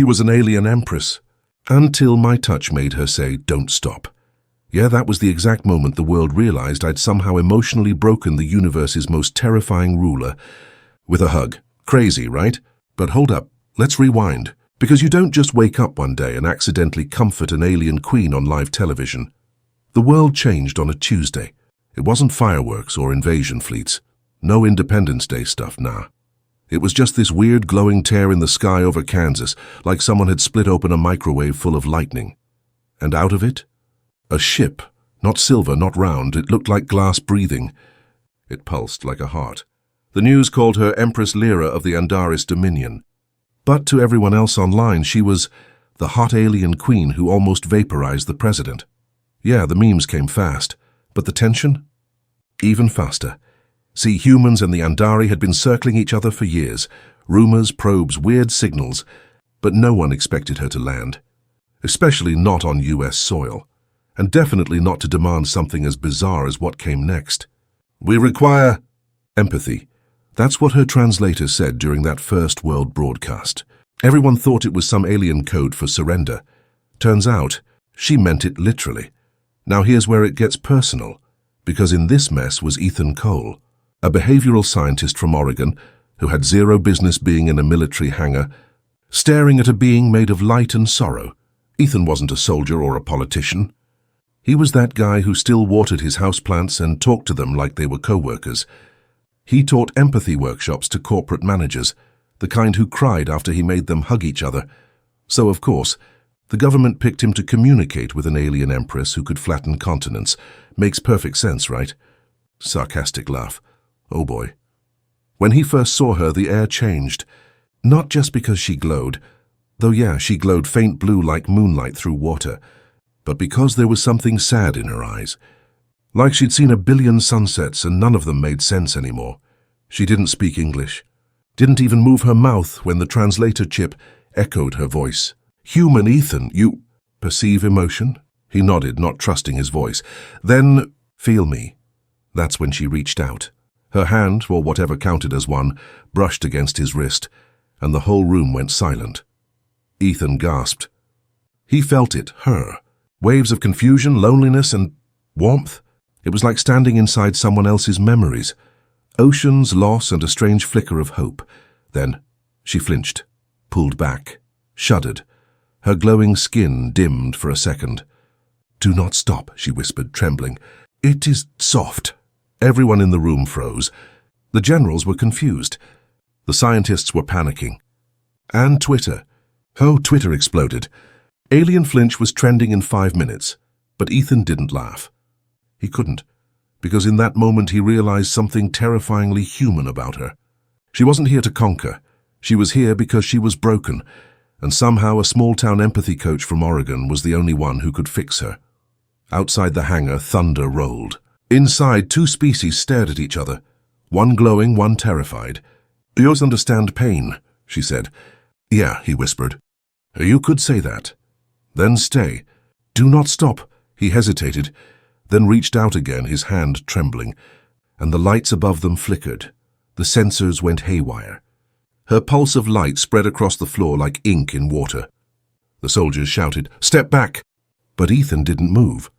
She was an alien empress. Until my touch made her say, "Don't stop." Yeah, that was the exact moment the world realized I'd somehow emotionally broken the universe's most terrifying ruler. With a hug. Crazy, right? But hold up, let's rewind. Because you don't just wake up one day and accidentally comfort an alien queen on live television. The world changed on a Tuesday. It wasn't fireworks or invasion fleets. No Independence Day stuff, nah. It was just this weird glowing tear in the sky over Kansas, like someone had split open a microwave full of lightning. And out of it, a ship. Not silver, not round, it looked like glass breathing. It pulsed like a heart. The news called her Empress Lyra of the Andaris Dominion. But to everyone else online, she was the hot alien queen who almost vaporized the president. Yeah, the memes came fast, but the tension? Even faster. See, humans and the Andari had been circling each other for years. Rumors, probes, weird signals. But no one expected her to land. Especially not on US soil. And definitely not to demand something as bizarre as what came next. "We require empathy." That's what her translator said during that first world broadcast. Everyone thought it was some alien code for surrender. Turns out, she meant it literally. Now here's where it gets personal. Because in this mess was Ethan Cole, a behavioral scientist from Oregon who had zero business being in a military hangar, staring at a being made of light and sorrow. Ethan wasn't a soldier or a politician. He was that guy who still watered his houseplants and talked to them like they were co-workers. He taught empathy workshops to corporate managers, the kind who cried after he made them hug each other. So, of course, the government picked him to communicate with an alien empress who could flatten continents. Makes perfect sense, right? Sarcastic laugh. Oh boy. When he first saw her, the air changed. Not just because she glowed, though yeah, she glowed faint blue like moonlight through water, but because there was something sad in her eyes. Like she'd seen a billion sunsets and none of them made sense anymore. She didn't speak English. Didn't even move her mouth when the translator chip echoed her voice. "Human Ethan, you perceive emotion?" He nodded, not trusting his voice. "Then, feel me." That's when she reached out. Her hand, or whatever counted as one, brushed against his wrist, and the whole room went silent. Ethan gasped. He felt it, her. Waves of confusion, loneliness, and warmth. It was like standing inside someone else's memories. Oceans, loss, and a strange flicker of hope. Then she flinched, pulled back, shuddered. Her glowing skin dimmed for a second. "Do not stop," she whispered, trembling. "It is soft." Everyone in the room froze. The generals were confused. The scientists were panicking. And Twitter. Oh, Twitter exploded. Alien Flinch was trending in 5 minutes, but Ethan didn't laugh. He couldn't, because in that moment he realized something terrifyingly human about her. She wasn't here to conquer. She was here because she was broken, and somehow a small-town empathy coach from Oregon was the only one who could fix her. Outside the hangar, thunder rolled. Inside, 2 species stared at each other, one glowing, one terrified. "You understand pain," she said. "Yeah," he whispered. "You could say that. Then stay. Do not stop." He hesitated, then reached out again, his hand trembling, and the lights above them flickered. The sensors went haywire. Her pulse of light spread across the floor like ink in water. The soldiers shouted, "Step back!" But Ethan didn't move,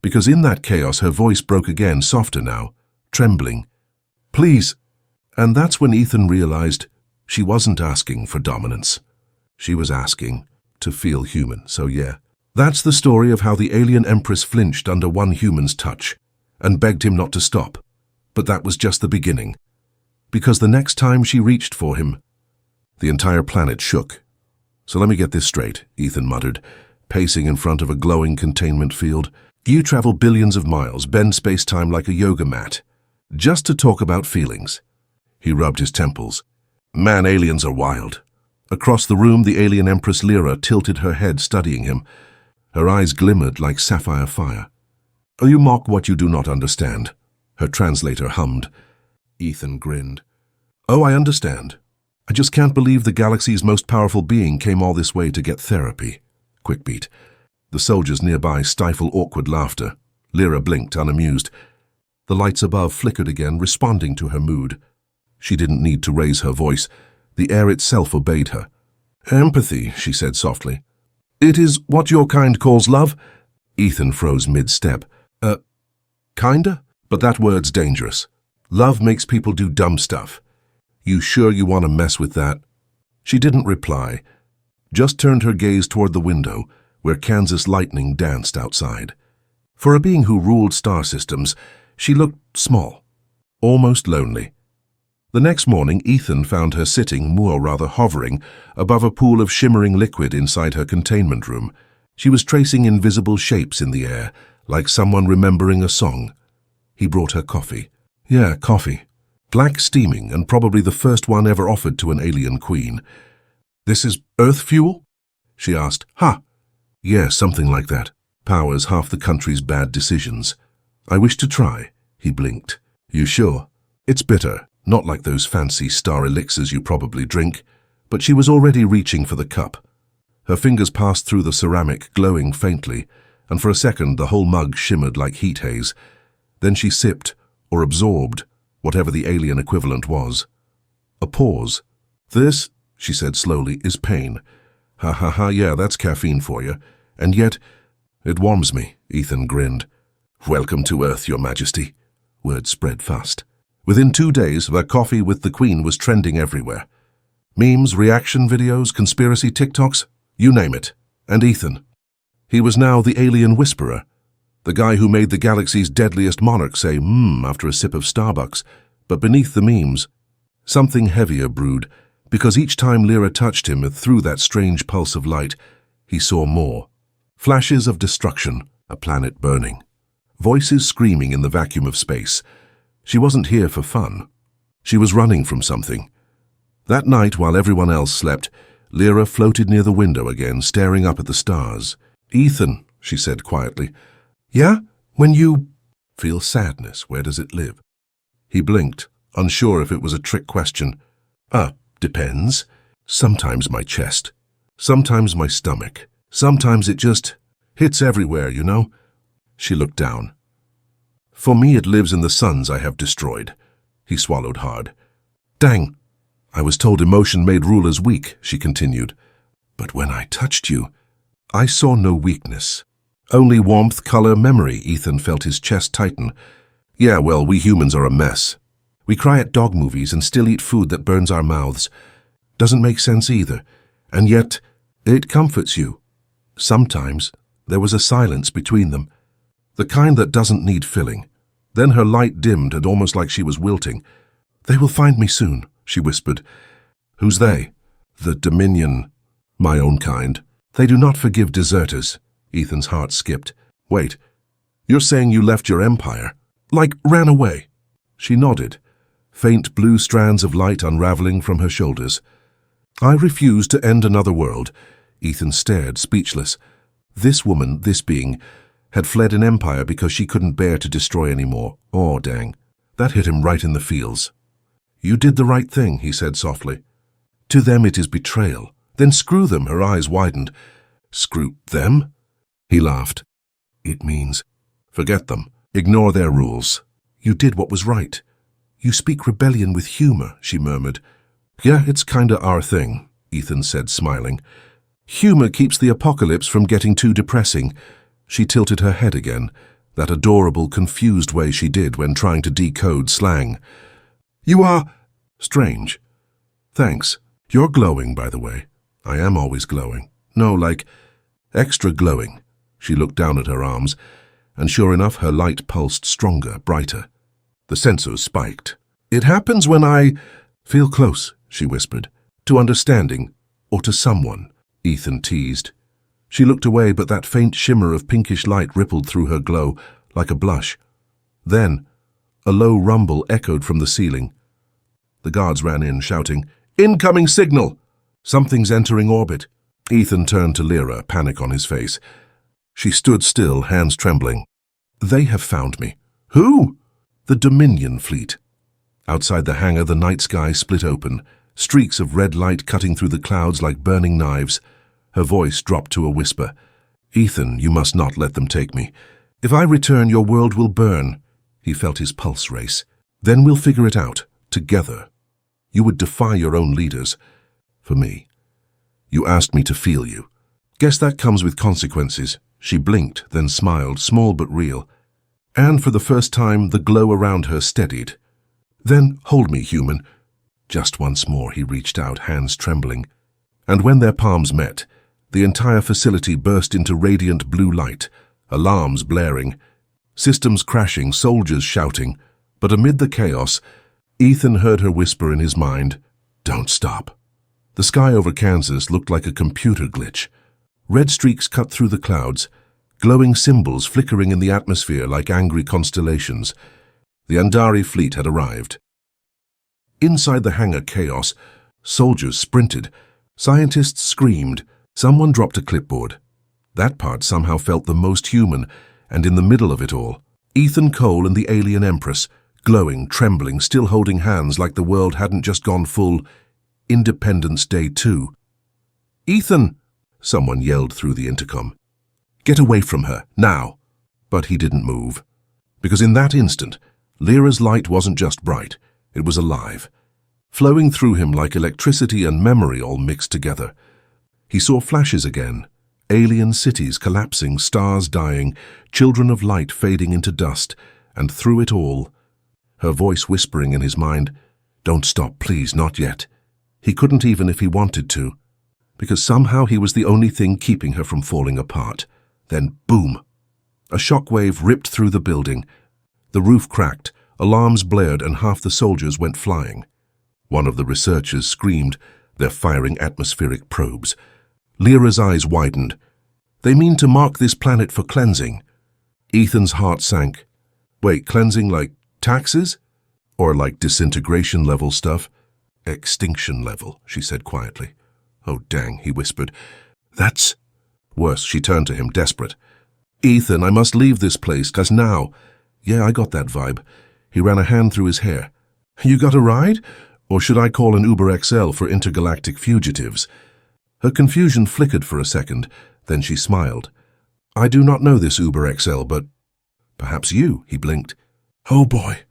because in that chaos her voice broke again, softer now, trembling. "Please." And that's when Ethan realized she wasn't asking for dominance. She was asking to feel human, so yeah. That's the story of how the alien empress flinched under one human's touch and begged him not to stop. But that was just the beginning. Because the next time she reached for him, the entire planet shook. "So let me get this straight," Ethan muttered, pacing in front of a glowing containment field. "You travel billions of miles, bend space-time like a yoga mat, just to talk about feelings." He rubbed his temples. "Man, aliens are wild." Across the room, the alien Empress Lyra tilted her head, studying him. Her eyes glimmered like sapphire fire. "You mock what you do not understand," her translator hummed. Ethan grinned. "Oh, I understand. I just can't believe the galaxy's most powerful being came all this way to get therapy." Quick beat. The soldiers nearby stifled awkward laughter. Lyra blinked, unamused. The lights above flickered again, responding to her mood. She didn't need to raise her voice. The air itself obeyed her. Empathy, she said softly. It is what your kind calls love? Ethan froze mid-step. Kinda? But that word's dangerous. Love makes people do dumb stuff. You sure you want to mess with that? She didn't reply, just turned her gaze toward the window, where Kansas lightning danced outside. For a being who ruled star systems, she looked small, almost lonely. The next morning, Ethan found her sitting, or rather hovering, above a pool of shimmering liquid inside her containment room. She was tracing invisible shapes in the air, like someone remembering a song. He brought her coffee. Yeah, coffee. Black steaming, and probably the first one ever offered to an alien queen. This is Earth fuel? She asked. Ha! Yeah, something like that. Powers half the country's bad decisions. I wish to try. He blinked. You sure? It's bitter, not like those fancy star elixirs you probably drink. But she was already reaching for the cup. Her fingers passed through the ceramic, glowing faintly, and for a second the whole mug shimmered like heat haze. Then she sipped, or absorbed, whatever the alien equivalent was. A pause. This, she said slowly, is pain. Ha ha ha, yeah, that's caffeine for you. And yet, it warms me, Ethan grinned. Welcome to Earth, Your Majesty. Word spread fast. Within 2 days, their coffee with the Queen was trending everywhere. Memes, reaction videos, conspiracy TikToks, you name it. And Ethan. He was now the alien whisperer. The guy who made the galaxy's deadliest monarch say, after a sip of Starbucks. But beneath the memes, something heavier brewed, because each time Lyra touched him through that strange pulse of light, he saw more. Flashes of destruction, a planet burning. Voices screaming in the vacuum of space. She wasn't here for fun. She was running from something. That night, while everyone else slept, Lyra floated near the window again, staring up at the stars. Ethan, she said quietly. Yeah? When you feel sadness, where does it live? He blinked, unsure if it was a trick question. Depends. Sometimes my chest. Sometimes my stomach. Sometimes it just hits everywhere, you know? She looked down. For me, it lives in the suns I have destroyed. He swallowed hard. Dang. I was told emotion made rulers weak, she continued. But when I touched you, I saw no weakness. Only warmth, color, memory. Ethan felt his chest tighten. Yeah, well, we humans are a mess. We cry at dog movies and still eat food that burns our mouths. Doesn't make sense either. And yet, it comforts you. Sometimes, there was a silence between them. The kind that doesn't need filling. Then her light dimmed and almost like she was wilting. They will find me soon, she whispered. Who's they? The Dominion. My own kind. They do not forgive deserters. Ethan's heart skipped. Wait, you're saying you left your empire? Like ran away? She nodded, faint blue strands of light unraveling from her shoulders. I refused to end another world. Ethan stared, speechless. This woman, this being, had fled an empire because she couldn't bear to destroy anymore. Oh, dang. That hit him right in the feels. You did the right thing, he said softly. To them it is betrayal. Then screw them, her eyes widened. Screw them? He laughed. It means, forget them. Ignore their rules. You did what was right. You speak rebellion with humor, she murmured. Yeah, it's kinda our thing, Ethan said, smiling. Humor keeps the apocalypse from getting too depressing. She tilted her head again, that adorable, confused way she did when trying to decode slang. You are strange. Thanks. You're glowing, by the way. I am always glowing. No, like extra glowing. She looked down at her arms, and sure enough, her light pulsed stronger, brighter. The sensors spiked. It happens when I feel close, she whispered, to understanding, or to someone, Ethan teased. She looked away, but that faint shimmer of pinkish light rippled through her glow, like a blush. Then, a low rumble echoed from the ceiling. The guards ran in, shouting, Incoming signal! Something's entering orbit. Ethan turned to Lyra, panic on his face. She stood still, hands trembling. They have found me. Who? The Dominion fleet. Outside the hangar, the night sky split open, streaks of red light cutting through the clouds like burning knives. Her voice dropped to a whisper. Ethan, you must not let them take me. If I return, your world will burn. He felt his pulse race. Then we'll figure it out, together. You would defy your own leaders. For me. You asked me to feel you. Guess that comes with consequences. She blinked, then smiled, small but real. And for the first time, the glow around her steadied. Then, hold me, human. Just once more he reached out, hands trembling. And when their palms met, the entire facility burst into radiant blue light, alarms blaring, systems crashing, soldiers shouting. But amid the chaos, Ethan heard her whisper in his mind, "Don't stop." The sky over Kansas looked like a computer glitch. Red streaks cut through the clouds, glowing symbols flickering in the atmosphere like angry constellations. The Andari fleet had arrived. Inside the hangar chaos, soldiers sprinted, scientists screamed, someone dropped a clipboard. That part somehow felt the most human, and in the middle of it all, Ethan Cole and the Alien Empress, glowing, trembling, still holding hands like the world hadn't just gone full Independence Day 2. "Ethan!" someone yelled through the intercom. "Get away from her, now!" But he didn't move. Because in that instant, Lyra's light wasn't just bright, it was alive, flowing through him like electricity and memory all mixed together. He saw flashes again, alien cities collapsing, stars dying, children of light fading into dust, and through it all, her voice whispering in his mind, "Don't stop, please, not yet." He couldn't even if he wanted to, because somehow he was the only thing keeping her from falling apart. Then, boom! A shockwave ripped through the building. The roof cracked, alarms blared, and half the soldiers went flying. One of the researchers screamed, "They're firing atmospheric probes." Lyra's eyes widened. "They mean to mark this planet for cleansing." Ethan's heart sank. Wait, cleansing like taxes? Or like disintegration level stuff? "Extinction level," she said quietly. "Oh, dang," he whispered. "That's..." Worse, she turned to him, desperate. "Ethan, I must leave this place, 'cause now..." "Yeah, I got that vibe." He ran a hand through his hair. "You got a ride? Or should I call an Uber XL for intergalactic fugitives?" Her confusion flickered for a second, then she smiled. "I do not know this Uber XL, but..." "Perhaps you," he blinked. "Oh boy."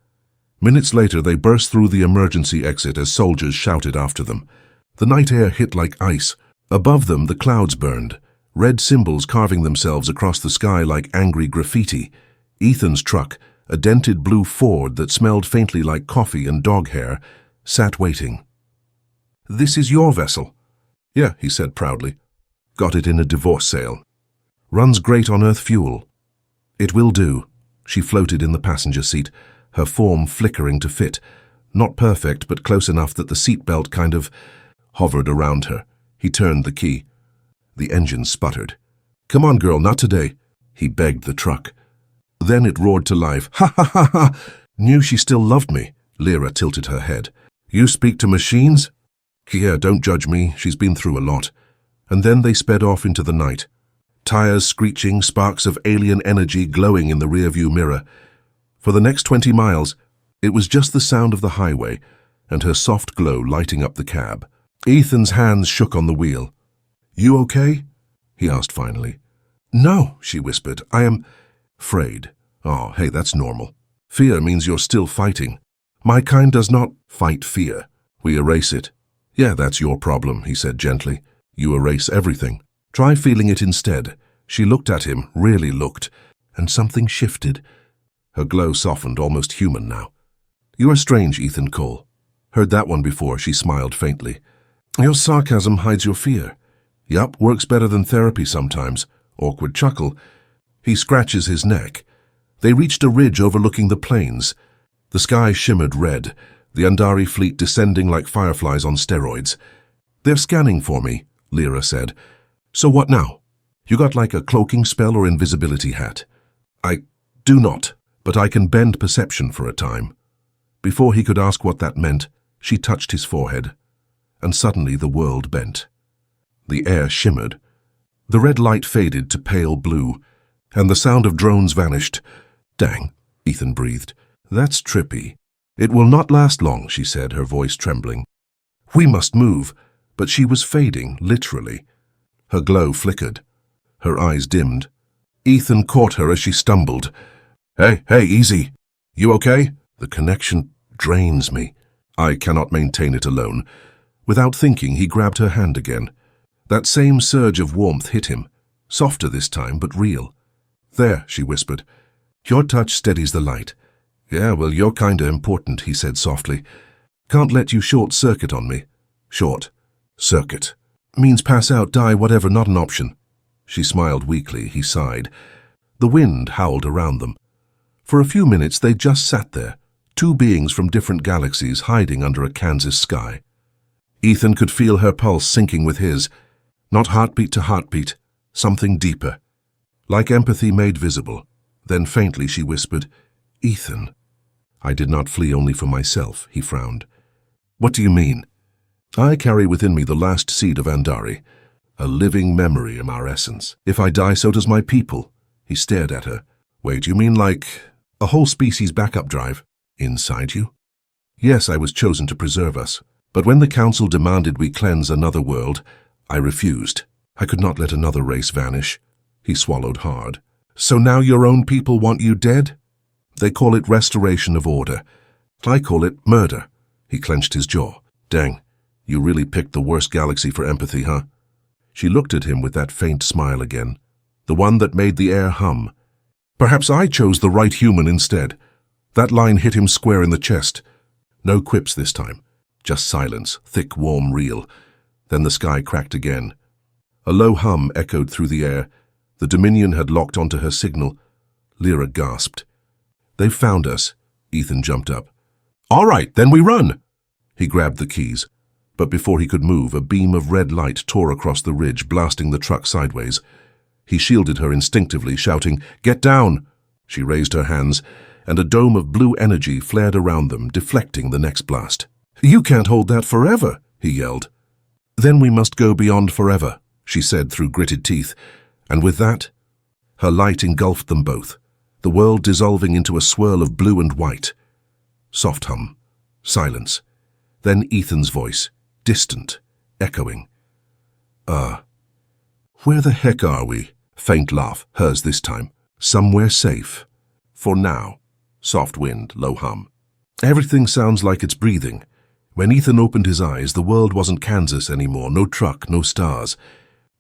Minutes later, they burst through the emergency exit as soldiers shouted after them. The night air hit like ice. Above them, the clouds burned, red symbols carving themselves across the sky like angry graffiti. Ethan's truck, a dented blue Ford that smelled faintly like coffee and dog hair, sat waiting. "This is your vessel?" "Yeah," he said proudly. "Got it in a divorce sale. Runs great on Earth fuel." "It will do." She floated in the passenger seat, her form flickering to fit. Not perfect, but close enough that the seatbelt kind of hovered around her. He turned the key. The engine sputtered. "Come on, girl, not today." He begged the truck. Then it roared to life. "Ha ha ha ha!" Knew she still loved me. Lyra tilted her head. "You speak to machines?" "Yeah, don't judge me. She's been through a lot." And then they sped off into the night. Tires screeching, sparks of alien energy glowing in the rearview mirror. For the next 20 miles, it was just the sound of the highway and her soft glow lighting up the cab. Ethan's hands shook on the wheel. "You okay?" he asked finally. "No," she whispered. "I am..." "Afraid. Oh, hey, that's normal. Fear means you're still fighting. My kind does not fight fear. We erase it." "Yeah, that's your problem," he said gently. "You erase everything. Try feeling it instead." She looked at him, really looked, and something shifted. Her glow softened, almost human now. "You are strange, Ethan Cole." "Heard that one before," she smiled faintly. "Your sarcasm hides your fear." "Yup, works better than therapy sometimes." Awkward chuckle. He scratches his neck. They reached a ridge overlooking the plains. The sky shimmered red, the Andari fleet descending like fireflies on steroids. "They're scanning for me," Lyra said. "So what now? You got like a cloaking spell or invisibility hat?" "I do not, but I can bend perception for a time." Before he could ask what that meant, she touched his forehead, and suddenly the world bent. The air shimmered. The red light faded to pale blue, and the sound of drones vanished. "Dang," Ethan breathed. "That's trippy." "It will not last long," she said, her voice trembling. "We must move." But she was fading, literally. Her glow flickered. Her eyes dimmed. Ethan caught her as she stumbled. Hey, easy. You okay?" "The connection drains me. I cannot maintain it alone." Without thinking, he grabbed her hand again. That same surge of warmth hit him, softer this time, but real. "There," she whispered. "Your touch steadies the light." "Yeah, well, you're kinda important," he said softly. "Can't let you short-circuit on me." "Short. Circuit. Means pass out, die, whatever, not an option." She smiled weakly. He sighed. The wind howled around them. For a few minutes they just sat there, two beings from different galaxies hiding under a Kansas sky. Ethan could feel her pulse sinking with his, not heartbeat to heartbeat, something deeper, like empathy made visible. Then faintly she whispered, "Ethan." "I did not flee only for myself," he frowned. "What do you mean?" "I carry within me the last seed of Andari, a living memory of our essence. If I die, so does my people." He stared at her. "Wait, you mean like a whole species backup drive? Inside you?" "Yes, I was chosen to preserve us. But when the Council demanded we cleanse another world, I refused. I could not let another race vanish." He swallowed hard. "So now your own people want you dead?" "They call it restoration of order. I call it murder." He clenched his jaw. "Dang, you really picked the worst galaxy for empathy, huh?" She looked at him with that faint smile again, the one that made the air hum. "Perhaps I chose the right human instead." That line hit him square in the chest. No quips this time, just silence, thick, warm, real. Then the sky cracked again. A low hum echoed through the air. The Dominion had locked onto her signal. Lyra gasped. "They've found us." Ethan jumped up. "All right, then we run." He grabbed the keys. But before he could move, a beam of red light tore across the ridge, blasting the truck sideways. He shielded her instinctively, shouting, "Get down!" She raised her hands, and a dome of blue energy flared around them, deflecting the next blast. "You can't hold that forever," he yelled. "Then we must go beyond forever," she said through gritted teeth, and with that, her light engulfed them both, the world dissolving into a swirl of blue and white. Soft hum. Silence. Then Ethan's voice, distant, echoing. Where the heck are we?" Faint laugh, hers this time. "Somewhere safe. For now." Soft wind, low hum. Everything sounds like it's breathing. When Ethan opened his eyes, the world wasn't Kansas anymore. No truck, no stars.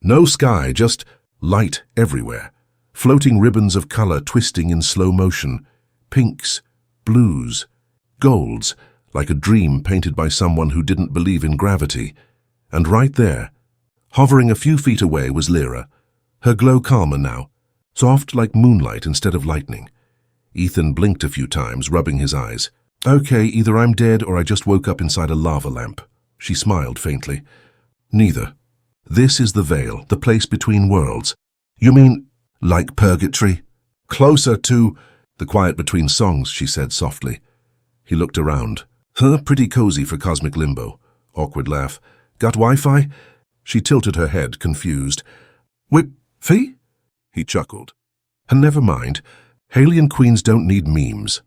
No sky, just light everywhere. Floating ribbons of color twisting in slow motion. Pinks, blues, golds, like a dream painted by someone who didn't believe in gravity. And right there, hovering a few feet away, was Lyra. Her glow calmer now, soft like moonlight instead of lightning. Ethan blinked a few times, rubbing his eyes. "Okay, either I'm dead or I just woke up inside a lava lamp." She smiled faintly. "Neither. This is the Veil, the place between worlds." "You mean, like purgatory?" "Closer to the quiet between songs," she said softly. He looked around. Pretty cozy for cosmic limbo." Awkward laugh. "Got Wi-Fi?" She tilted her head, confused. "Whip-fee?" He chuckled. "And never mind. Alien queens don't need memes."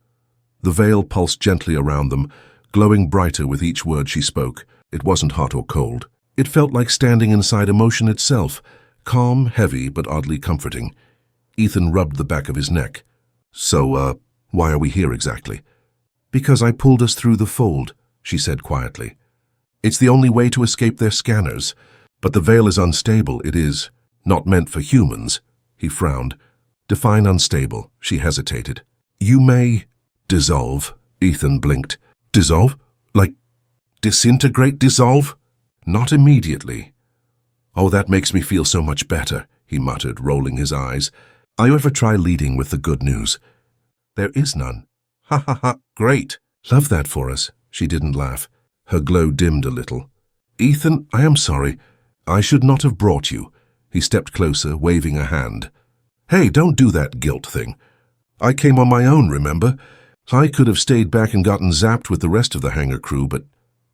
The veil pulsed gently around them, glowing brighter with each word she spoke. It wasn't hot or cold. It felt like standing inside emotion itself, calm, heavy, but oddly comforting. Ethan rubbed the back of his neck. "So, why are we here exactly?" "Because I pulled us through the fold," she said quietly. "It's the only way to escape their scanners. But the veil is unstable. It is not meant for humans." He frowned. "Define unstable." She hesitated. "You may dissolve." Ethan blinked. "Dissolve? Like disintegrate, dissolve?" "Not immediately." "Oh, that makes me feel so much better," he muttered, rolling his eyes. "I ever try leading with the good news?" "There is none." "Ha ha ha, great." "Love that for us." She didn't laugh. Her glow dimmed a little. "Ethan, I am sorry. I should not have brought you." He stepped closer, waving a hand. "Hey, don't do that guilt thing. I came on my own, remember? I could have stayed back and gotten zapped with the rest of the hangar crew, but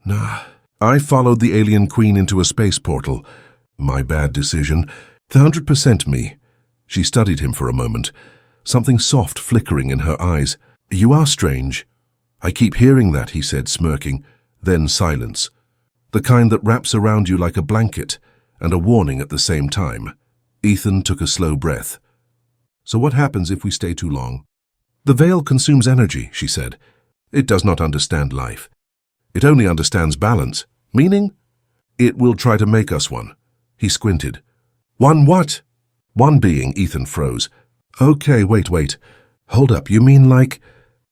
nah. I followed the alien queen into a space portal. My bad decision. 100% me." She studied him for a moment, something soft flickering in her eyes. "You are strange." "I keep hearing that," he said, smirking. Then silence. The kind that wraps around you like a blanket, and a warning at the same time. Ethan took a slow breath. "So what happens if we stay too long?" "The veil consumes energy," she said. "It does not understand life. It only understands balance. Meaning? It will try to make us one. He squinted. One what? One being, Ethan froze. Okay, wait. Hold up, you mean like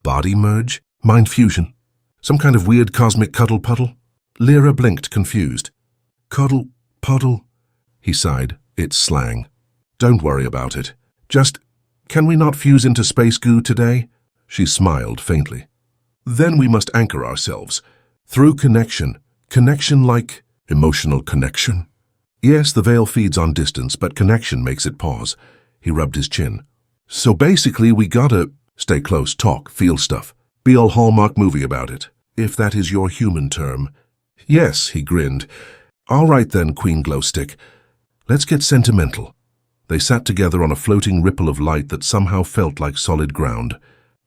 body merge? Mind fusion? Some kind of weird cosmic cuddle puddle? Lyra blinked, confused. Cuddle puddle? He sighed. It's slang. Don't worry about it. Just, can we not fuse into space goo today? She smiled faintly. Then we must anchor ourselves. Through connection. Connection like emotional connection? Yes, the veil feeds on distance, but connection makes it pause. He rubbed his chin. So basically we gotta stay close, talk, feel stuff. Be all Hallmark movie about it, if that is your human term. Yes, he grinned. All right then, Queen Glowstick. Let's get sentimental. They sat together on a floating ripple of light that somehow felt like solid ground.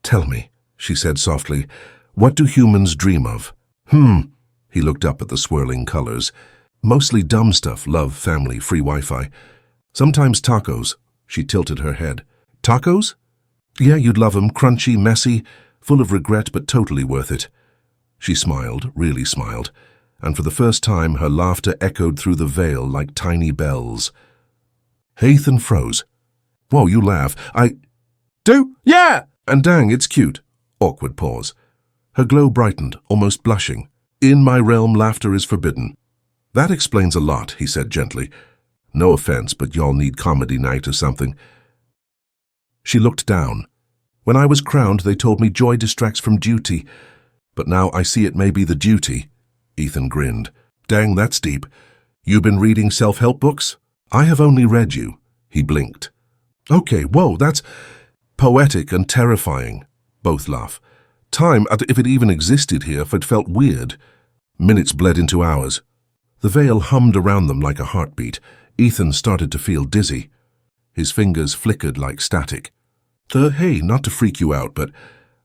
Tell me, she said softly, what do humans dream of? He looked up at the swirling colors. Mostly dumb stuff, love, family, free Wi-Fi. Sometimes tacos. She tilted her head. Tacos? Yeah, you'd love 'em, crunchy, messy, full of regret but totally worth it. She smiled, really smiled, and for the first time her laughter echoed through the veil like tiny bells. Ethan froze. Whoa, you laugh. I do? Yeah! And dang, it's cute. Awkward pause. Her glow brightened, almost blushing. In my realm, laughter is forbidden. That explains a lot, he said gently. No offense, but y'all need comedy night or something. She looked down. When I was crowned, they told me joy distracts from duty. But now I see it may be the duty. Ethan grinned. Dang, that's deep. You been reading self-help books? I have only read you. He blinked. Okay, whoa, that's poetic and terrifying. Both laugh. Time, if it even existed here, it felt weird. Minutes bled into hours. The veil hummed around them like a heartbeat. Ethan started to feel dizzy. His fingers flickered like static. Hey, not to freak you out, but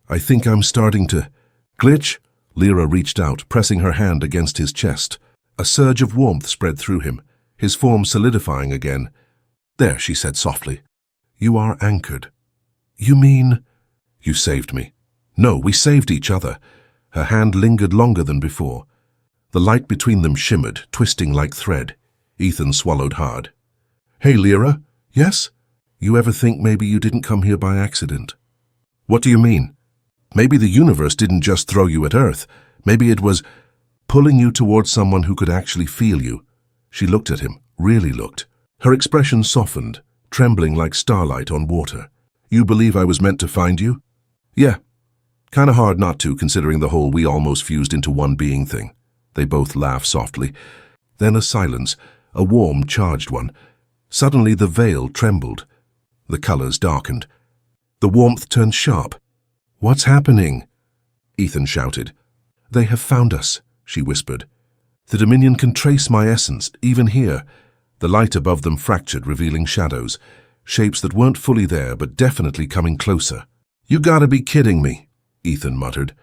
I think I'm starting to glitch. Lyra reached out, pressing her hand against his chest. A surge of warmth spread through him, his form solidifying again. There, she said softly. You are anchored. You mean? You saved me. No, we saved each other. Her hand lingered longer than before. The light between them shimmered, twisting like thread. Ethan swallowed hard. Hey, Lyra. Yes? You ever think maybe you didn't come here by accident? What do you mean? Maybe the universe didn't just throw you at Earth. Maybe it was pulling you towards someone who could actually feel you. She looked at him, really looked. Her expression softened, trembling like starlight on water. You believe I was meant to find you? Yeah. Kinda hard not to, considering the whole we almost fused into one being thing. They both laughed softly. Then a silence, a warm, charged one. Suddenly the veil trembled. The colors darkened. The warmth turned sharp. What's happening? Ethan shouted. They have found us, she whispered. The Dominion can trace my essence, even here. The light above them fractured, revealing shadows, shapes that weren't fully there but definitely coming closer. You gotta be kidding me, Ethan muttered.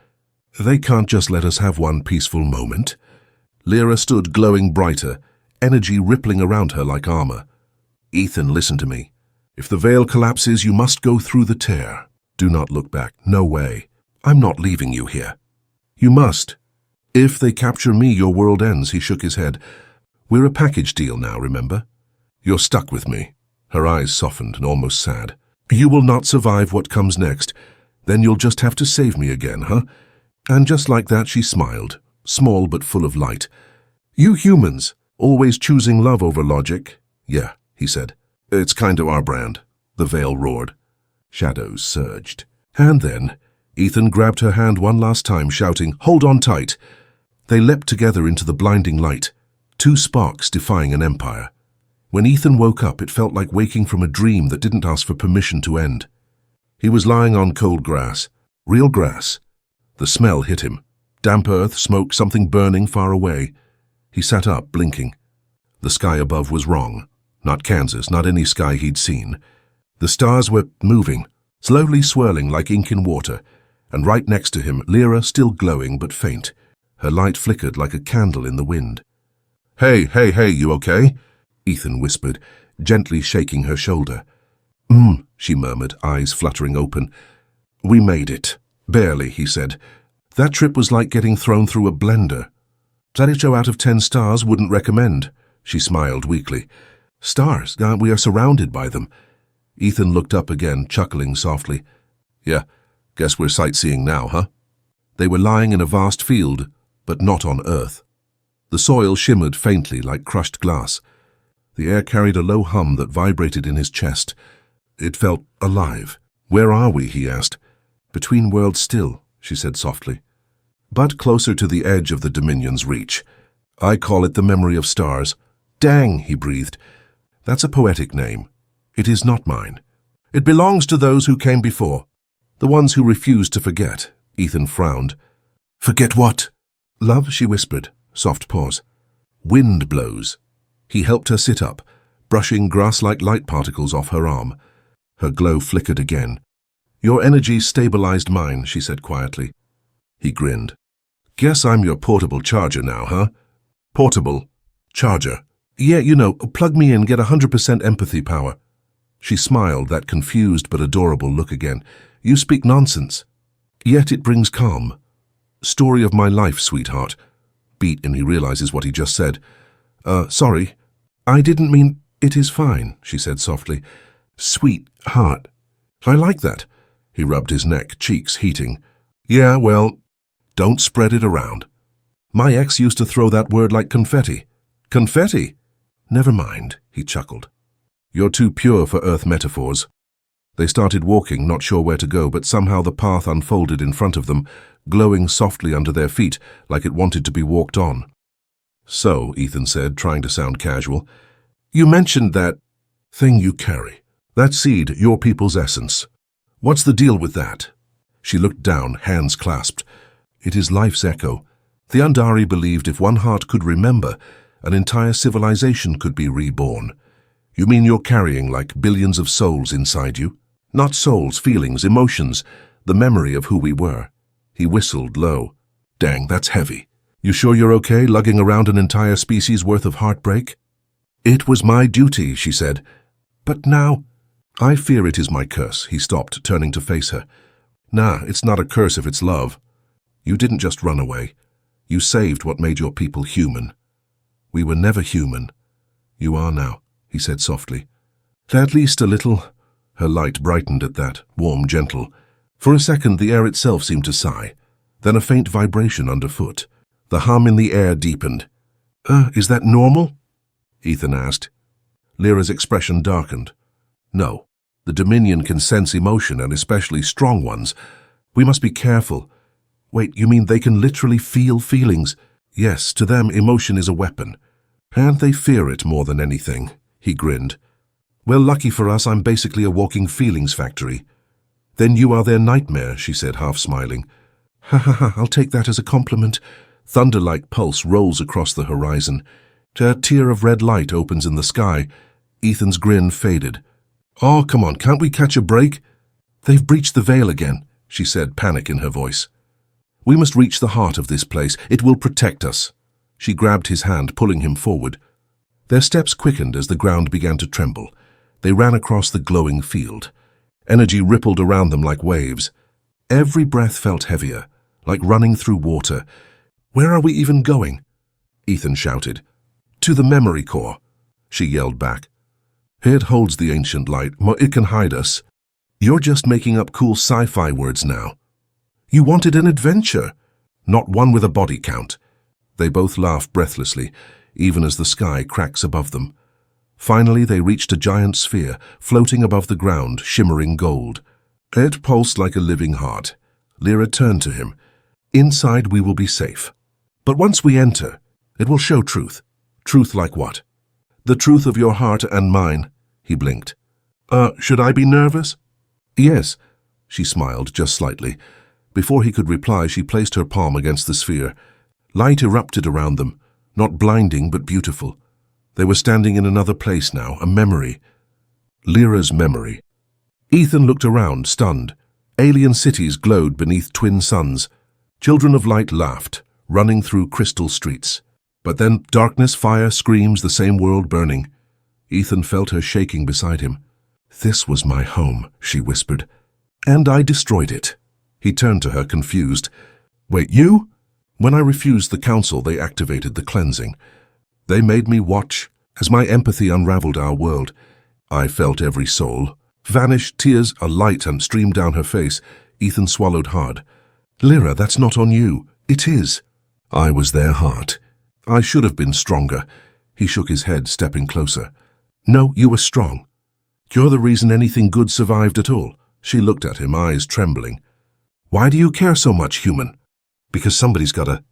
They can't just let us have one peaceful moment. Lyra stood glowing brighter, energy rippling around her like armor. Ethan, listen to me. If the veil collapses, you must go through the tear. Do not look back. No way. I'm not leaving you here. You must. If they capture me, your world ends, he shook his head. We're a package deal now, remember? You're stuck with me. Her eyes softened and almost sad. You will not survive what comes next. Then you'll just have to save me again, huh? And just like that, she smiled, small but full of light. You humans, always choosing love over logic. Yeah, he said. It's kind of our brand. The veil roared. Shadows surged. And then, Ethan grabbed her hand one last time, shouting, Hold on tight. They leapt together into the blinding light, two sparks defying an empire. When Ethan woke up, it felt like waking from a dream that didn't ask for permission to end. He was lying on cold grass, real grass. The smell hit him. Damp earth, smoke, something burning far away. He sat up, blinking. The sky above was wrong. Not Kansas, not any sky he'd seen. The stars were moving, slowly swirling like ink in water, and right next to him, Lyra, still glowing but faint. Her light flickered like a candle in the wind. Hey, you okay? Ethan whispered, gently shaking her shoulder. She murmured, eyes fluttering open. We made it. Barely, he said. That trip was like getting thrown through a blender. 0 out of 10 stars, wouldn't recommend. She smiled weakly. Stars, we are surrounded by them. Ethan looked up again, chuckling softly. Yeah, guess we're sightseeing now, huh? They were lying in a vast field, but not on Earth. The soil shimmered faintly like crushed glass. The air carried a low hum that vibrated in his chest. It felt alive. Where are we? He asked. Between worlds still, she said softly. But closer to the edge of the Dominion's reach. I call it the memory of stars. Dang, he breathed. That's a poetic name. It is not mine. It belongs to those who came before. The ones who refused to forget. Ethan frowned. Forget what? Love, she whispered. Soft pause. Wind blows. He helped her sit up, brushing grass-like light particles off her arm. Her glow flickered again. Your energy stabilized mine, she said quietly. He grinned. Guess I'm your portable charger now, huh? Portable charger. Yeah, plug me in, get 100% empathy power. She smiled, that confused but adorable look again. You speak nonsense. Yet it brings calm. Story of my life, sweetheart. Beat, and he realizes what he just said. Sorry. I didn't mean... It is fine, she said softly. Sweetheart. I like that. He rubbed his neck, cheeks heating. Yeah, well, don't spread it around. My ex used to throw that word like confetti. Confetti? Never mind, he chuckled. You're too pure for Earth metaphors. They started walking, not sure where to go, but somehow the path unfolded in front of them, glowing softly under their feet, like it wanted to be walked on. So, Ethan said, trying to sound casual, you mentioned that thing you carry. That seed, your people's essence. What's the deal with that? She looked down, hands clasped. It is life's echo. The Undari believed if one heart could remember, an entire civilization could be reborn. You mean you're carrying like billions of souls inside you? Not souls, feelings, emotions, the memory of who we were. He whistled low. Dang, that's heavy. You sure you're okay, lugging around an entire species worth of heartbreak? It was my duty, she said. But now... I fear it is my curse. He stopped, turning to face her. Nah, it's not a curse if it's love. You didn't just run away. You saved what made your people human. We were never human. You are now, he said softly. At least a little. Her light brightened at that, warm, gentle. For a second, the air itself seemed to sigh. Then a faint vibration underfoot. The hum in the air deepened. Is that normal? Ethan asked. Lyra's expression darkened. No. The Dominion can sense emotion, and especially strong ones. We must be careful. Wait, you mean they can literally feel feelings? Yes, to them emotion is a weapon. And they fear it more than anything. He grinned. Well, lucky for us, I'm basically a walking feelings factory. Then you are their nightmare, she said, half smiling. Ha ha ha, I'll take that as a compliment. Thunder-like pulse rolls across the horizon. A tear of red light opens in the sky. Ethan's grin faded. Oh, come on, can't we catch a break? They've breached the veil again, she said, panic in her voice. We must reach the heart of this place. It will protect us. She grabbed his hand, pulling him forward. Their steps quickened as the ground began to tremble. They ran across the glowing field. Energy rippled around them like waves. Every breath felt heavier, like running through water. Where are we even going? Ethan shouted. To the memory core, she yelled back. It holds the ancient light, but it can hide us. You're just making up cool sci-fi words now. You wanted an adventure, not one with a body count. They both laughed breathlessly, even as the sky cracks above them. Finally, they reached a giant sphere, floating above the ground, shimmering gold. It pulsed like a living heart. Lyra turned to him. Inside we will be safe. But once we enter, it will show truth. Truth like what? The truth of your heart and mine, he blinked. Should I be nervous? Yes, she smiled just slightly. Before he could reply, she placed her palm against the sphere. Light erupted around them, not blinding but beautiful. They were standing in another place now, a memory. Lyra's memory. Ethan looked around, stunned. Alien cities glowed beneath twin suns. Children of light laughed, running through crystal streets. But then darkness, fire, screams, the same world burning. Ethan felt her shaking beside him. This was my home, she whispered. And I destroyed it. He turned to her, confused. Wait, you? When I refused the council, they activated the cleansing. They made me watch, As my empathy unraveled our world, I felt every soul vanish, tears alight and streamed down her face. Ethan swallowed hard. Lyra, that's not on you. It is. I was their heart. I should have been stronger. He shook his head, stepping closer. No, you were strong. You're the reason anything good survived at all. She looked at him, eyes trembling. Why do you care so much, human? Because somebody's gotta.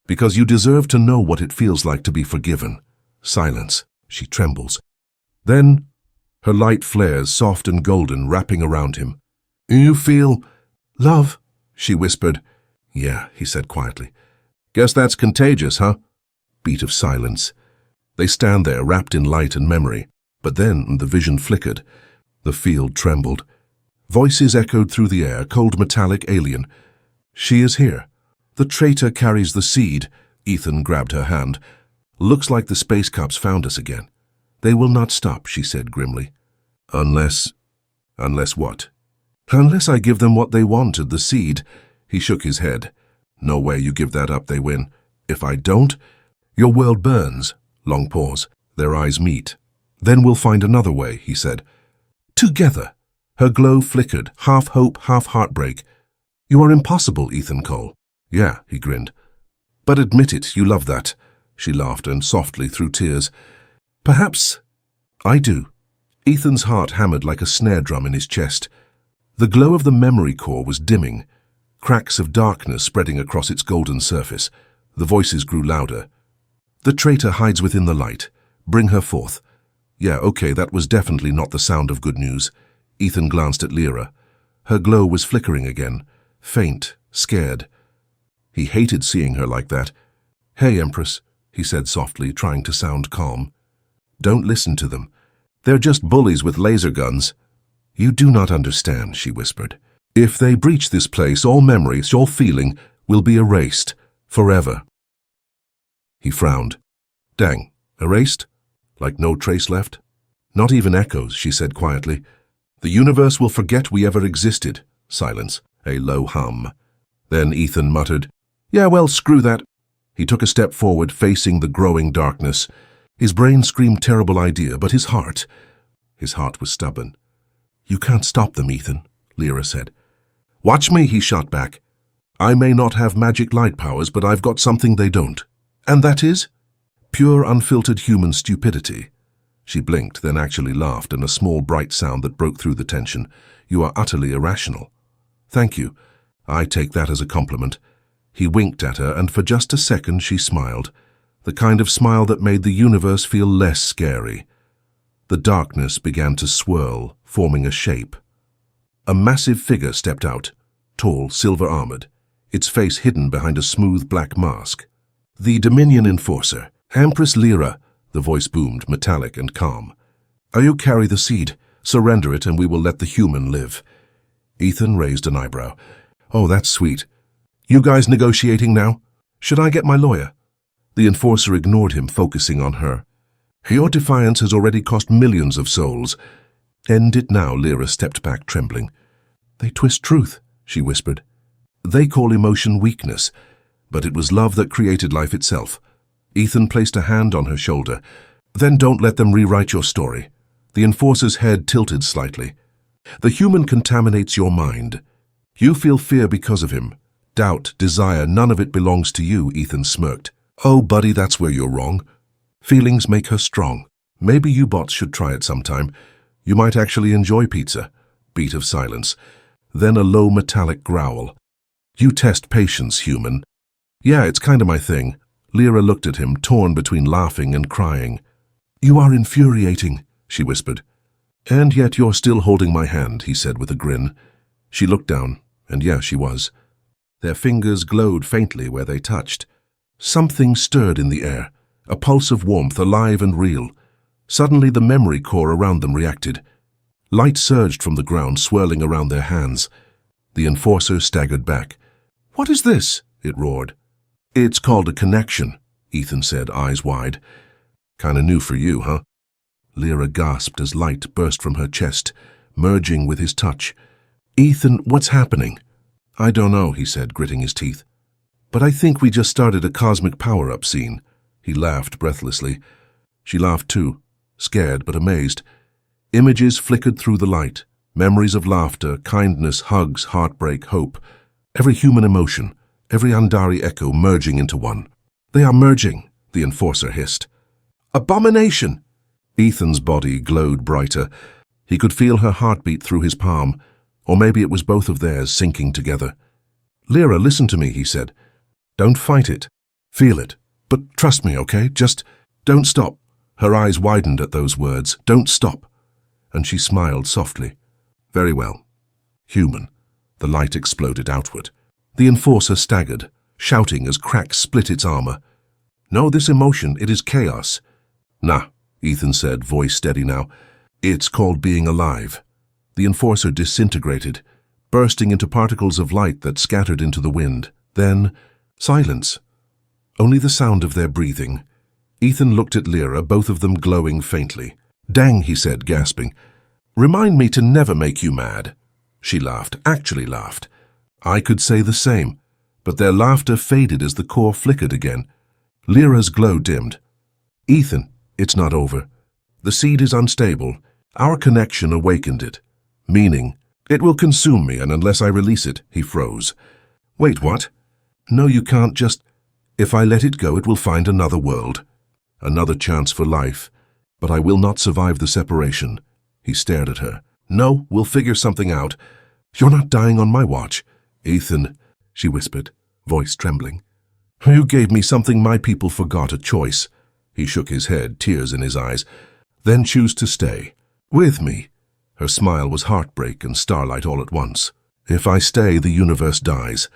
Because you deserve to know what it feels like to be forgiven. Silence. She trembles. Then, her light flares, soft and golden, wrapping around him. You feel love? She whispered. Yeah, he said quietly. Guess that's contagious, huh? Beat of silence. They stand there, wrapped in light and memory. But then the vision flickered. The field trembled. Voices echoed through the air, cold, metallic, alien. She is here. The traitor carries the seed. Ethan grabbed her hand. Looks like the space cups found us again. They will not stop, she said grimly. Unless what? Unless I give them what they wanted, the seed. He shook his head. No way you give that up, they win. If I don't, your world burns. Long pause. Their eyes meet. Then we'll find another way, he said. Together. Her glow flickered, half hope, half heartbreak. You are impossible, Ethan Cole. Yeah, he grinned. But admit it, you love that. She laughed and softly through tears. Perhaps I do. Ethan's heart hammered like a snare drum in his chest. The glow of the memory core was dimming, cracks of darkness spreading across its golden surface. The voices grew louder. The traitor hides within the light. Bring her forth. Yeah, okay, that was definitely not the sound of good news. Ethan glanced at Lyra. Her glow was flickering again, faint, scared. He hated seeing her like that. Hey, Empress, he said softly, trying to sound calm. Don't listen to them. They're just bullies with laser guns. You do not understand, she whispered. If they breach this place, all memories, all feeling, will be erased, forever. He frowned. Dang, erased? Like no trace left? Not even echoes, she said quietly. The universe will forget we ever existed. Silence, a low hum. Then Ethan muttered, Yeah, well, screw that. He took a step forward, facing the growing darkness. His brain screamed terrible idea, but his heart was stubborn. You can't stop them, Ethan, Lyra said. Watch me, he shot back. I may not have magic light powers, but I've got something they don't. And that is? Pure, unfiltered human stupidity. She blinked, then actually laughed, and a small, bright sound that broke through the tension. You are utterly irrational. Thank you. I take that as a compliment. He winked at her, and for just a second she smiled, the kind of smile that made the universe feel less scary. The darkness began to swirl, forming a shape. A massive figure stepped out, tall, silver-armored, its face hidden behind a smooth black mask. The Dominion Enforcer, Empress Lyra, the voice boomed, metallic and calm. You carry the seed. Surrender it and we will let the human live. Ethan raised an eyebrow. Oh, that's sweet. You guys negotiating now? Should I get my lawyer? The Enforcer ignored him, focusing on her. Your defiance has already cost millions of souls. End it now, Lyra stepped back, trembling. They twist truth, she whispered. They call emotion weakness, but it was love that created life itself. Ethan placed a hand on her shoulder. Then don't let them rewrite your story. The Enforcer's head tilted slightly. The human contaminates your mind. You feel fear because of him. Doubt, desire, none of it belongs to you, Ethan smirked. Oh, buddy, that's where you're wrong. Feelings make her strong. Maybe you bots should try it sometime. You might actually enjoy pizza. Beat of silence. Then a low metallic growl. You test patience, human. Yeah, it's kind of my thing. Lyra looked at him, torn between laughing and crying. You are infuriating, she whispered. And yet you're still holding my hand, he said with a grin. She looked down, and yeah, she was. Their fingers glowed faintly where they touched. Something stirred in the air, a pulse of warmth, alive and real. Suddenly the memory core around them reacted. Light surged from the ground, swirling around their hands. The Enforcer staggered back. What is this? It roared. It's called a connection, Ethan said, eyes wide. Kinda new for you, huh? Lyra gasped as light burst from her chest, merging with his touch. Ethan, what's happening? I don't know, he said, gritting his teeth. But I think we just started a cosmic power-up scene. He laughed breathlessly. She laughed too, scared but amazed. Images flickered through the light, memories of laughter, kindness, hugs, heartbreak, hope. Every human emotion, every Andari echo merging into one. "They are merging," the enforcer hissed. "Abomination!" Ethan's body glowed brighter. He could feel her heartbeat through his palm, or maybe it was both of theirs sinking together. "Lyra, listen to me," he said. "Don't fight it. Feel it. But trust me, okay? Just don't stop." Her eyes widened at those words. "Don't stop." And she smiled softly. "Very well. Human." The light exploded outward. The enforcer staggered, shouting as cracks split its armor. "No, this emotion, it is chaos." "Nah," Ethan said, voice steady now. "It's called being alive." The enforcer disintegrated, bursting into particles of light that scattered into the wind. Then, silence. Only the sound of their breathing. Ethan looked at Lyra, both of them glowing faintly. "Dang," he said, gasping. "Remind me to never make you mad." She laughed, actually laughed. I could say the same, but their laughter faded as the core flickered again. Lyra's glow dimmed. "Ethan, it's not over. The seed is unstable. Our connection awakened it. Meaning, it will consume me, and unless I release it," he froze. "Wait, what?" "No, you can't just... If I let it go, it will find another world. Another chance for life. But I will not survive the separation." He stared at her. "No, we'll figure something out. You're not dying on my watch." "Ethan," she whispered, voice trembling. "You gave me something my people forgot, a choice." He shook his head, tears in his eyes. "Then choose to stay. With me." Her smile was heartbreak and starlight all at once. "If I stay, the universe dies.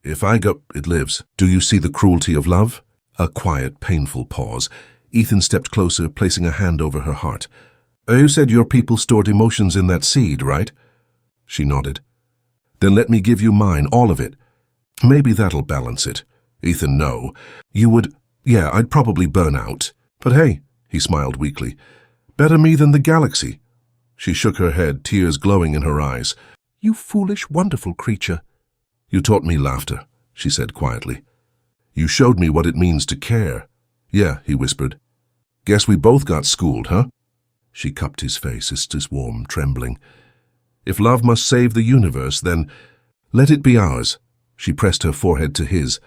If I go, it lives. Do you see the cruelty of love?" A quiet, painful pause. Ethan stepped closer, placing a hand over her heart. "You said your people stored emotions in that seed, right?" She nodded. "Then let me give you mine, all of it. Maybe that'll balance it." "Ethan, no. You would... Yeah, I'd probably burn out. But hey," he smiled weakly, "better me than the galaxy." She shook her head, tears glowing in her eyes. "You foolish, wonderful creature." "You taught me laughter," she said quietly. "You showed me what it means to care." "Yeah," he whispered. "Guess we both got schooled, huh?" She cupped his face, his warm, trembling. "If love must save the universe, then let it be ours." She pressed her forehead to his.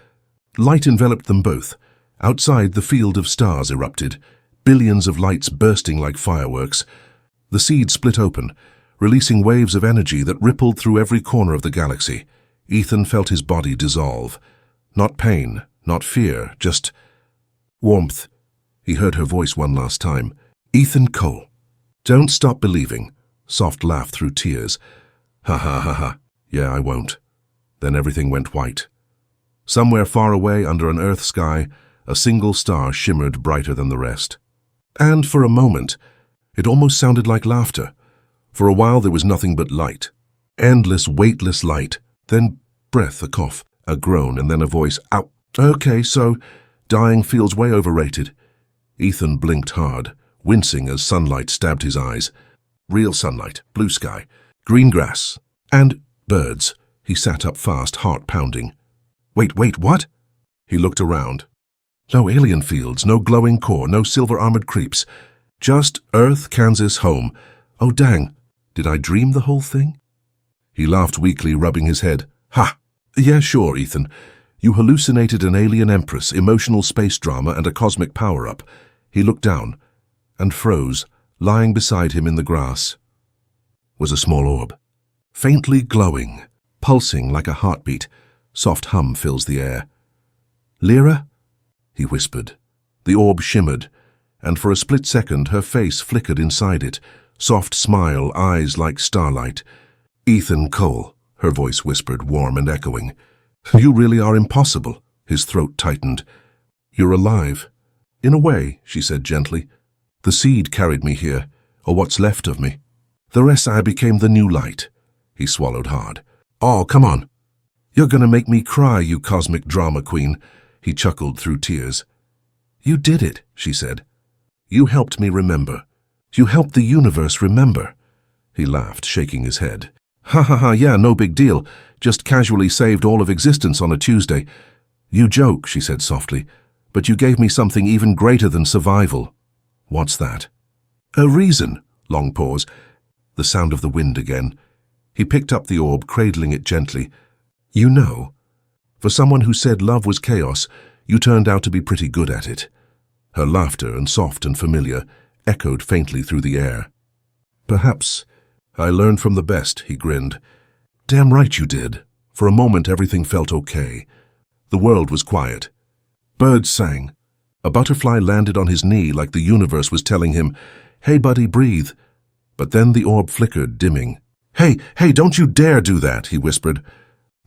Light enveloped them both. Outside, the field of stars erupted, billions of lights bursting like fireworks. The seed split open, releasing waves of energy that rippled through every corner of the galaxy. Ethan felt his body dissolve. Not pain, not fear, just warmth. He heard her voice one last time. "Ethan Cole." "Don't stop believing." Soft laugh through tears. "Ha ha ha ha. Yeah, I won't." Then everything went white. Somewhere far away under an Earth sky, a single star shimmered brighter than the rest. And for a moment, it almost sounded like laughter. For a while there was nothing but light. Endless, weightless light. Then breath, a cough, a groan, and then a voice. "Ow. Okay, so dying feels way overrated." Ethan blinked hard, wincing as sunlight stabbed his eyes. Real sunlight, blue sky, green grass, and birds. He sat up fast, heart pounding. Wait, what?" He looked around. No alien fields, no glowing core, no silver-armored creeps. Just Earth, Kansas, home. Oh, dang. Did I dream the whole thing? He laughed weakly, rubbing his head. "Ha! Yeah, sure, Ethan. You hallucinated an Alien Empress, emotional space drama, and a cosmic power-up." He looked down and froze. Lying beside him in the grass was a small orb, faintly glowing, pulsing like a heartbeat. Soft hum fills the air. "Lyra?" he whispered. The orb shimmered, and for a split second her face flickered inside it. Soft smile, eyes like starlight. "Ethan Cole," her voice whispered, warm and echoing. "You really are impossible." His throat tightened. "You're alive." "In a way," she said gently. "The seed carried me here, or what's left of me. The rest I became the new light." He swallowed hard. "Oh, come on. You're gonna make me cry, you cosmic drama queen." He chuckled through tears. "You did it," she said. "You helped me remember. You helped the universe remember." He laughed, shaking his head. "Ha ha ha, yeah, no big deal. Just casually saved all of existence on a Tuesday." "You joke," she said softly, "but you gave me something even greater than survival." "What's that?" A reason. Long pause. The sound of the wind again. He picked up the orb, cradling it gently. You know, for someone who said love was chaos, you turned out to be pretty good at it. Her laughter, and soft and familiar, echoed faintly through the air. Perhaps I learned from the best, he grinned. Damn right you did. For a moment everything felt okay. The world was quiet. Birds sang. A butterfly landed on his knee like the universe was telling him, "Hey buddy, breathe." But then the orb flickered, dimming. Hey, don't you dare do that," he whispered.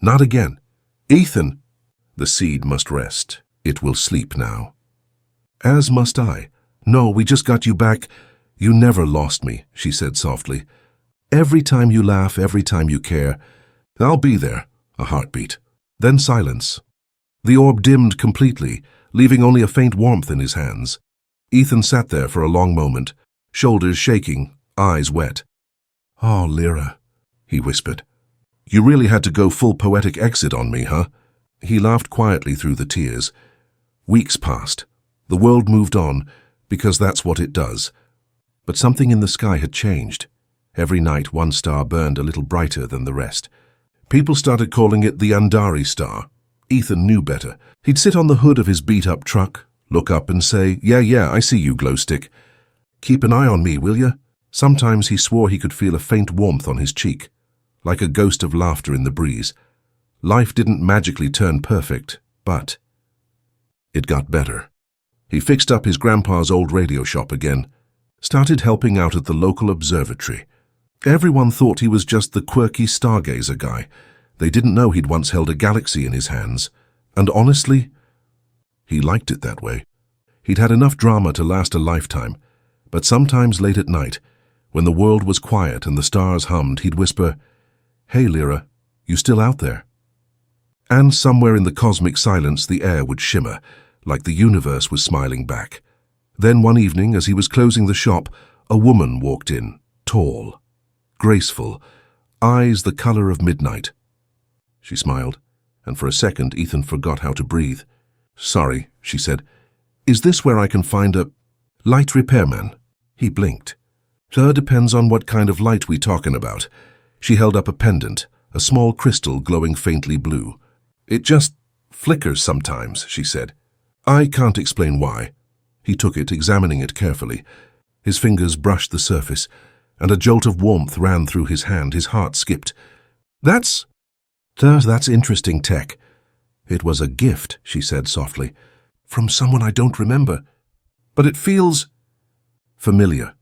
Not again. Ethan! The seed must rest. It will sleep now. As must I. No, we just got you back. You never lost me, she said softly. Every time you laugh, every time you care. I'll be there. A heartbeat. Then silence. The orb dimmed completely, leaving only a faint warmth in his hands. Ethan sat there for a long moment, shoulders shaking, eyes wet. Oh, Lyra, he whispered. You really had to go full poetic exit on me, huh? He laughed quietly through the tears. Weeks passed. The world moved on, because that's what it does. But something in the sky had changed. Every night one star burned a little brighter than the rest. People started calling it the Andari star. Ethan knew better. He'd sit on the hood of his beat-up truck, look up and say, Yeah, I see you, glowstick. Keep an eye on me, will ya? Sometimes he swore he could feel a faint warmth on his cheek, like a ghost of laughter in the breeze. Life didn't magically turn perfect, but it got better. He fixed up his grandpa's old radio shop again, started helping out at the local observatory. Everyone thought he was just the quirky stargazer guy. They didn't know he'd once held a galaxy in his hands. And honestly, he liked it that way. He'd had enough drama to last a lifetime, but sometimes late at night, when the world was quiet and the stars hummed, he'd whisper, Hey, Lyra, you still out there? And somewhere in the cosmic silence the air would shimmer, like the universe was smiling back. Then one evening, as he was closing the shop, a woman walked in, tall, graceful, eyes the color of midnight. She smiled, and for a second Ethan forgot how to breathe. Sorry, she said. Is this where I can find a light repairman? He blinked. Depends on what kind of light we talking about. She held up a pendant, a small crystal glowing faintly blue. It just flickers sometimes, she said. I can't explain why. He took it, examining it carefully. His fingers brushed the surface, and a jolt of warmth ran through his hand. His heart skipped. That's interesting tech. It was a gift, she said softly, from someone I don't remember. But it feels familiar.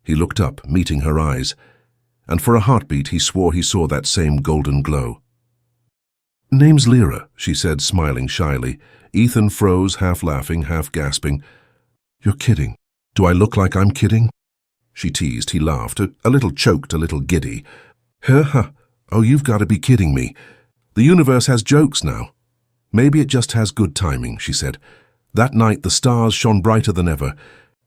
He looked up, meeting her eyes, and for a heartbeat he swore he saw that same golden glow. Name's Lyra, she said, smiling shyly. Ethan froze, half laughing, half gasping. You're kidding. Do I look like I'm kidding? She teased. He laughed, a little choked, a little giddy. Oh, you've got to be kidding me. The universe has jokes now. Maybe it just has good timing, she said. That night the stars shone brighter than ever.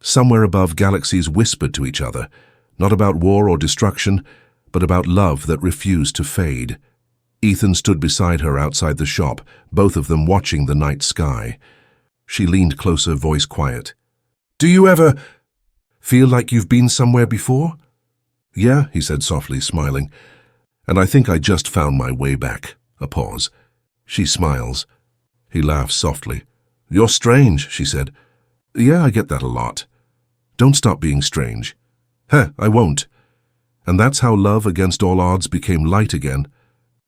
Somewhere above, galaxies whispered to each other, not about war or destruction, but about love that refused to fade. Ethan stood beside her outside the shop, both of them watching the night sky. She leaned closer, voice quiet. Do you ever feel like you've been somewhere before? Yeah, he said softly, smiling. And I think I just found my way back. A pause. She smiles. He laughs softly. You're strange, she said. Yeah, I get that a lot. Don't stop being strange. I won't. And that's how love against all odds became light again.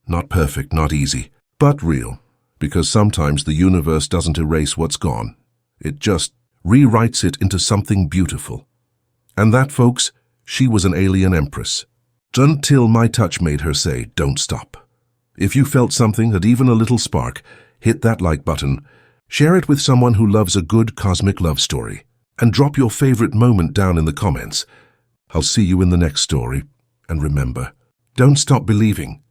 Not perfect, not easy, but real. Because sometimes the universe doesn't erase what's gone. It just rewrites it into something beautiful. And that, folks, she was an alien empress. Until my touch made her say, don't stop. If you felt something, had even a little spark, hit that like button. Share it with someone who loves a good cosmic love story. And drop your favorite moment down in the comments. I'll see you in the next story. And remember, don't stop believing.